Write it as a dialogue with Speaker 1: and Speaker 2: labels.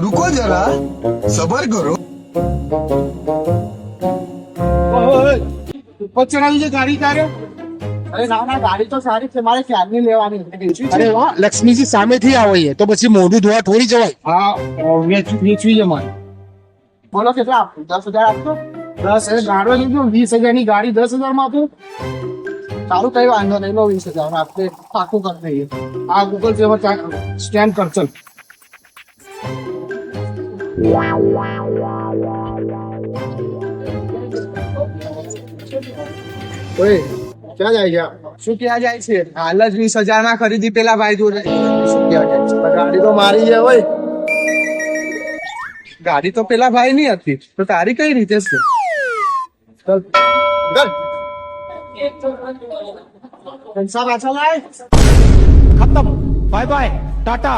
Speaker 1: रुको जरा सबर करो।
Speaker 2: ચલાવી છે ગાડી તારે? અરે ના ના, ગાડી તો સારી છે, મારે ક્યારની લેવાની હતી.
Speaker 3: અરે વાહ, લક્ષ્મીજી સામેથી આવે છે તો પછી મોઢું ધોવા થોડી જવાય.
Speaker 2: હા, વેચવી છે મારે. બોલો કેટલા આપું? 10,000 આપતો? 10,000 ગાડો લીધો, 20,000 ની ગાડી 10,000 માં આપું? સારું, કઈ વાંધો નહીં, લો 20,000 આપણે પાકું કરી દઈએ. આ ગૂગલ પે માં સ્કેન કર ચલ. ઓય, ક્યાં જાય છે? શું ક્યાં જાય છે? હાલ જ 20,000 માં ખરીદી પેલા ભાઈ જોડે. શું ક્યાં જાય છે? ગાડી તો મારી છે. હોય, ગાડી તો પેલા ભાઈ ની હતી, તો તારી કઈ રીતે છે? ચલ પૈસા પાછા લાય.
Speaker 3: ખતમ, બાય બાય, ટાટા.